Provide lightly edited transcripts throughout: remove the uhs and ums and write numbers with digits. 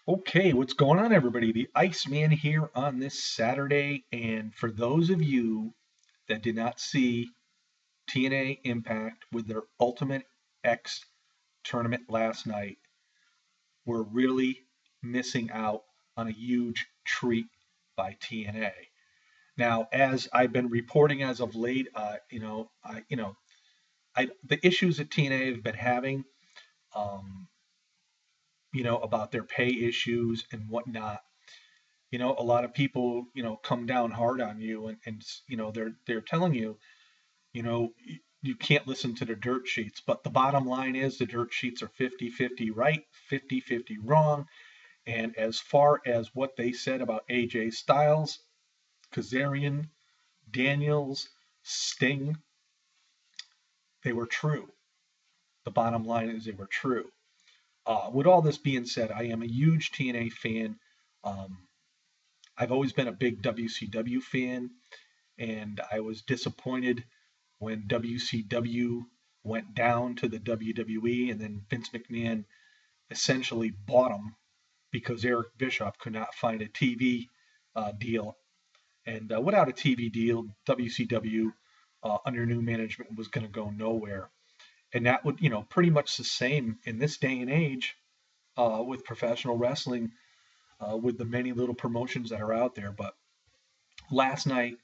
Okay, what's going on, everybody? The Iceman here on this Saturday. And for those of you that did not see TNA Impact with their Ultimate X tournament last night, we're really missing out on a huge treat by TNA. Now, as I've been reporting as of late, the issues that TNA have been having, um, about their pay issues and whatnot. A lot of people, come down hard on you and they're telling you, you can't listen to the dirt sheets. But the bottom line is the dirt sheets are 50-50 right, 50-50 wrong. And as far as what they said about AJ Styles, Kazarian, Daniels, Sting, they were true. The bottom line is they were true. With all this being said, I am a huge TNA fan. Um, I've always been a big WCW fan, and I was disappointed when WCW went down to the WWE, and then Vince McMahon essentially bought them because Eric Bischoff could not find a TV deal. And without a TV deal, WCW under new management was going to go nowhere. And that would, pretty much the same in this day and age with professional wrestling, with the many little promotions that are out there. But last night,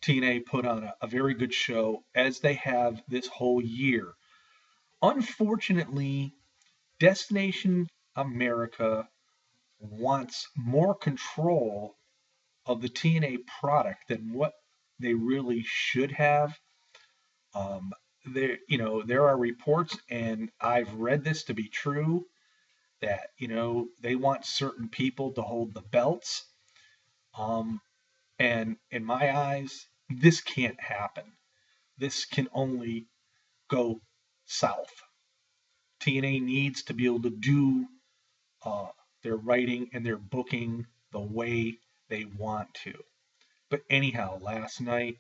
TNA put on a very good show, as they have this whole year. Unfortunately, Destination America wants more control of the TNA product than what they really should have. Um, there are reports, and I've read this to be true, that they want certain people to hold the belts. Um, and in my eyes, this can't happen. This can only go south. TNA needs to be able to do uh, their writing and their booking the way they want to. But anyhow, last night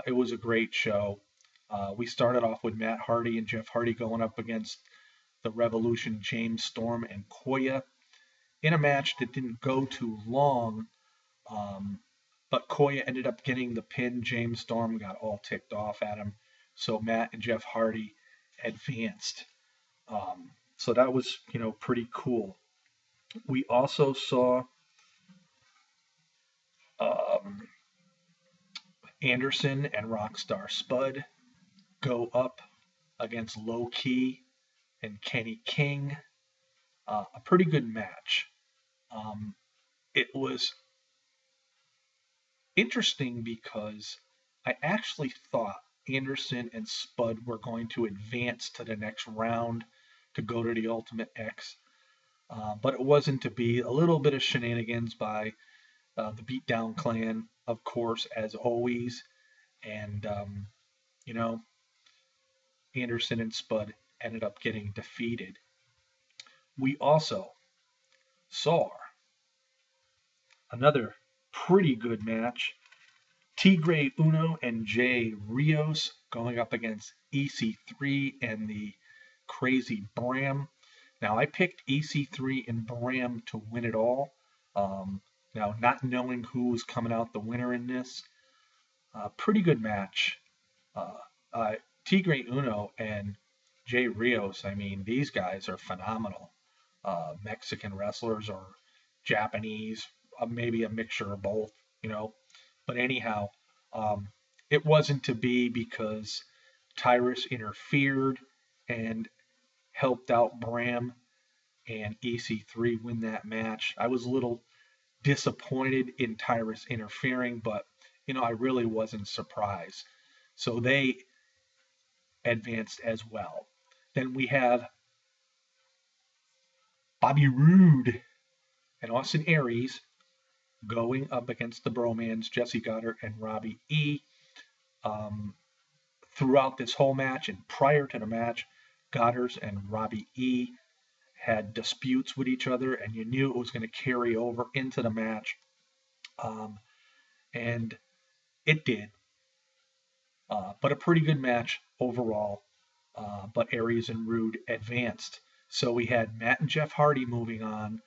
it was a great show. We started off with Matt Hardy and Jeff Hardy going up against the Revolution, James Storm and Koya, in a match that didn't go too long. Um, but Koya ended up getting the pin. James Storm got all ticked off at him. So Matt and Jeff Hardy advanced. So that was, pretty cool. We also saw um, Anderson and Rockstar Spud go up against Low Key and Kenny King. A pretty good match. Um, it was interesting because I actually thought Anderson and Spud were going to advance to the next round to go to the Ultimate X, but it wasn't to be. A little bit of shenanigans by the Beatdown Clan, of course, as always, and you know Anderson and Spud ended up getting defeated. We also saw another pretty good match. Tigre Uno and Jay Rios going up against EC3 and the Crazy Bram. Now, I picked EC3 and Bram to win it all. Um, Now, not knowing who was coming out the winner in this, pretty good match. Uh, uh, Tigre Uno and Jay Rios, I mean, these guys are phenomenal. Mexican wrestlers or Japanese, maybe a mixture of both, you know. But anyhow, um, it wasn't to be because Tyrus interfered and helped out Bram and EC3 win that match. I was a little disappointed in Tyrus interfering, but I really wasn't surprised. So they advanced as well. Then we have Bobby Roode and Austin Aries going up against the Bromans, Jesse Goddard and Robbie E. Um, Throughout this whole match and prior to the match, Goddard and Robbie E had disputes with each other, and you knew it was going to carry over into the match. Um, and it did. But a pretty good match overall. But Aries and Rude advanced. So we had Matt and Jeff Hardy moving on.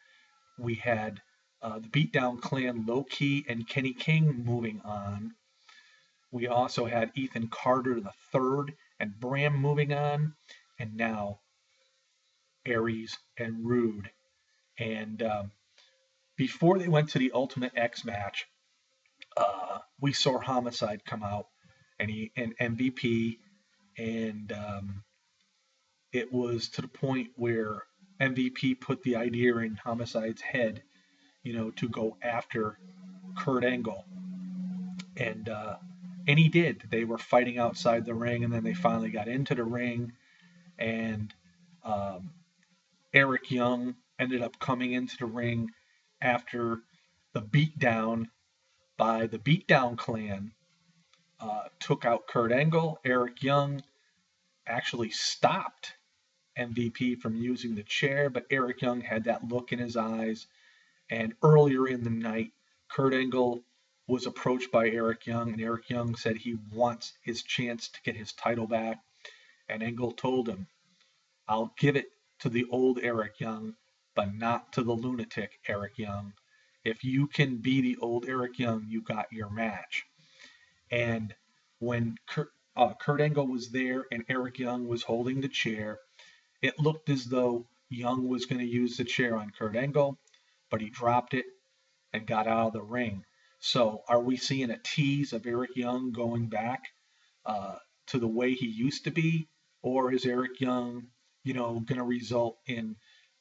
We had the Beatdown Clan, Low Key and Kenny King moving on. We also had Ethan Carter the third and Bram moving on, and now Aries and Rude. And before they went to the Ultimate X match, we saw Homicide come out and MVP, and it was to the point where MVP put the idea in Homicide's head, to go after Kurt Angle, and he did. They were fighting outside the ring, and then they finally got into the ring, and um, Eric Young ended up coming into the ring after the beatdown by the Beatdown Clan took out Kurt Angle. Eric Young actually stopped MVP from using the chair, but Eric Young had that look in his eyes. And earlier in the night, Kurt Angle was approached by Eric Young, and Eric Young said he wants his chance to get his title back. And Angle told him, I'll give it to the old Eric Young, but not to the lunatic Eric Young. If you can be the old Eric Young, you got your match. And when Kurt Angle was there and Eric Young was holding the chair, it looked as though Young was going to use the chair on Kurt Angle, but he dropped it and got out of the ring. So are we seeing a tease of Eric Young going back to the way he used to be? Or is Eric Young, going to result in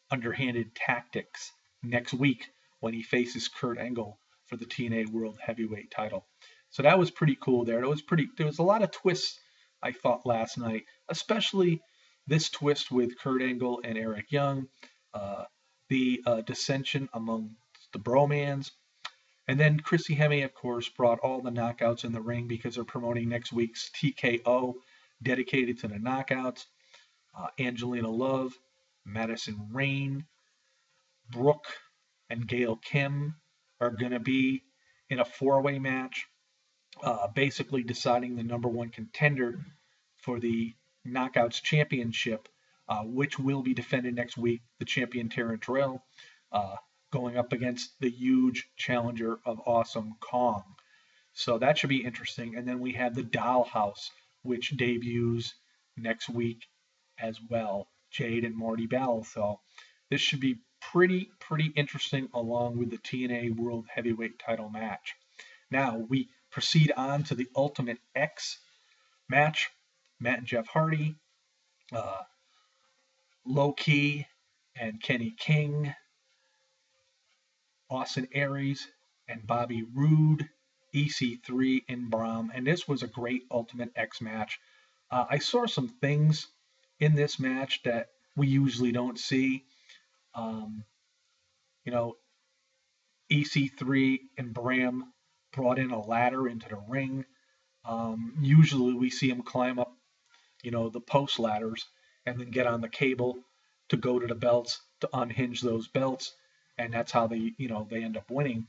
underhanded tactics next week when he faces Kurt Angle for the TNA World Heavyweight title? So that was pretty cool there. There was a lot of twists, I thought, last night, especially this twist with Kurt Angle and Eric Young, the dissension among the bromans. And then Chrissy Hemme, of course, brought all the knockouts in the ring because they're promoting next week's TKO dedicated to the knockouts. Angelina Love, Madison Rayne, Brooke, and Gail Kim are going to be in a four-way match, basically deciding the number one contender for the Knockouts Championship, which will be defended next week, the champion Taryn Terrell, going up against the huge challenger of Awesome Kong. So that should be interesting. And then we have the Dollhouse, which debuts next week as well, Jade and Marty Bell. So this should be pretty interesting, along with the TNA World Heavyweight title match. Now we proceed on to the Ultimate X match. Matt and Jeff Hardy, Low Key and Kenny King, Austin Aries and Bobby Roode, EC3 and Brahm. And this was a great Ultimate X match. I saw some things in this match that we usually don't see. EC3 and Bram brought in a ladder into the ring. Usually we see them climb up, the post ladders and then get on the cable to go to the belts to unhinge those belts, and that's how they end up winning.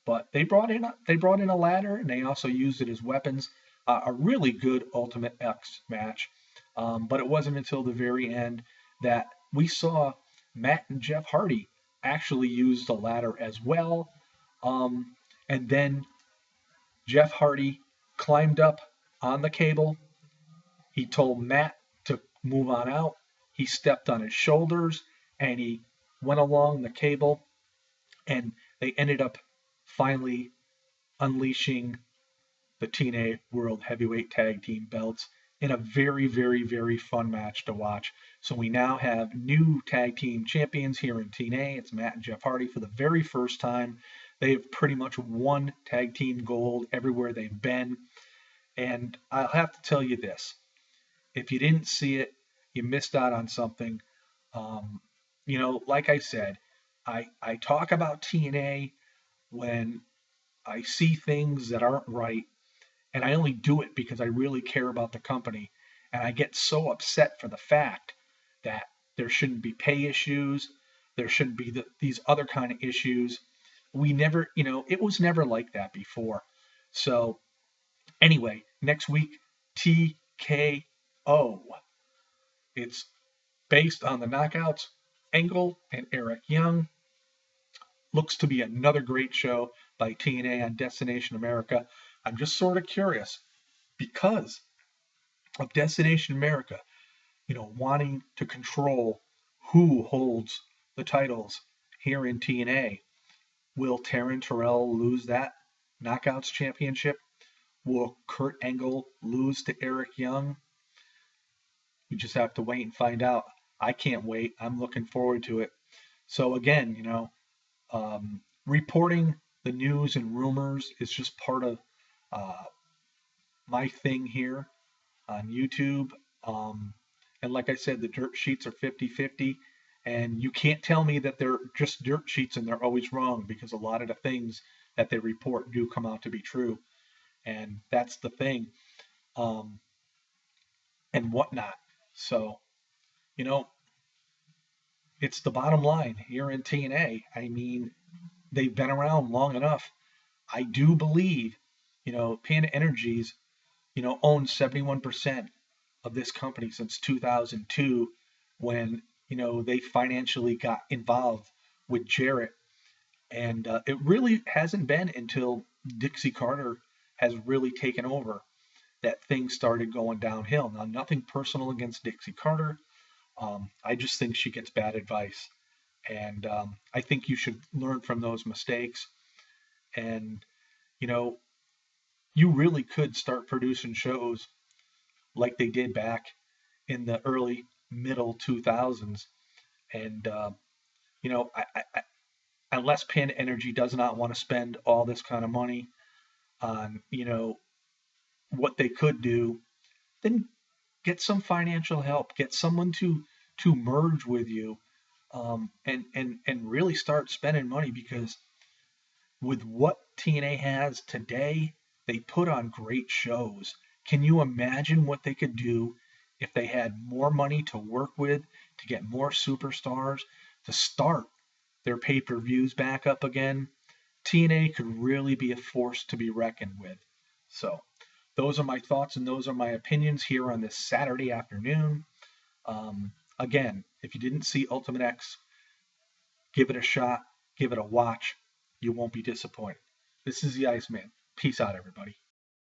But they brought in a ladder, and they also used it as weapons. A really good Ultimate X match. But it wasn't until the very end that we saw Matt and Jeff Hardy actually use the ladder as well. And then Jeff Hardy climbed up on the cable. He told Matt to move on out. He stepped on his shoulders and he went along the cable, and they ended up finally unleashing the TNA World Heavyweight Tag Team belts in a very, very, very fun match to watch. So we now have new tag team champions here in TNA. It's Matt and Jeff Hardy for the very first time. They have pretty much won tag team gold everywhere they've been. And I'll have to tell you this. If you didn't see it, you missed out on something. Like I said, I talk about TNA when I see things that aren't right, and I only do it because I really care about the company. And I get so upset for the fact that there shouldn't be pay issues, there shouldn't be these other kind of issues. We never, it was never like that before. So anyway, next week, TKO. It's based on the knockouts, Angle and Eric Young. looks to be another great show by TNA on Destination America. I'm just sort of curious because of Destination America, wanting to control who holds the titles here in TNA. Will Taryn Terrell lose that Knockouts Championship? Will Kurt Angle lose to Eric Young? We just have to wait and find out. I can't wait. I'm looking forward to it. So again, reporting the news and rumors is just part of uh, my thing here on YouTube. Um, and like I said, the dirt sheets are 50-50. And you can't tell me that they're just dirt sheets and they're always wrong, because a lot of the things that they report do come out to be true. And that's the thing, um, and whatnot. So, you know, it's the bottom line here in TNA. I mean, they've been around long enough. I do believe, Panda Energies, owns 71% of this company since 2002, when, they financially got involved with Jarrett. And it really hasn't been until Dixie Carter has really taken over that things started going downhill. Now, nothing personal against Dixie Carter. I just think she gets bad advice. And I think you should learn from those mistakes. And, you know, you really could start producing shows like they did back in the early, middle 2000s. And, unless Pin Energy does not want to spend all this kind of money on, what they could do, then get some financial help, get someone to merge with you, and really start spending money, because with what TNA has today, they put on great shows. Can you imagine what they could do if they had more money to work with, to get more superstars, to start their pay-per-views back up again? TNA could really be a force to be reckoned with. So, those are my thoughts and those are my opinions here on this Saturday afternoon. Again, if you didn't see Ultimate X, give it a shot, give it a watch. You won't be disappointed. This is the Iceman. Peace out, everybody.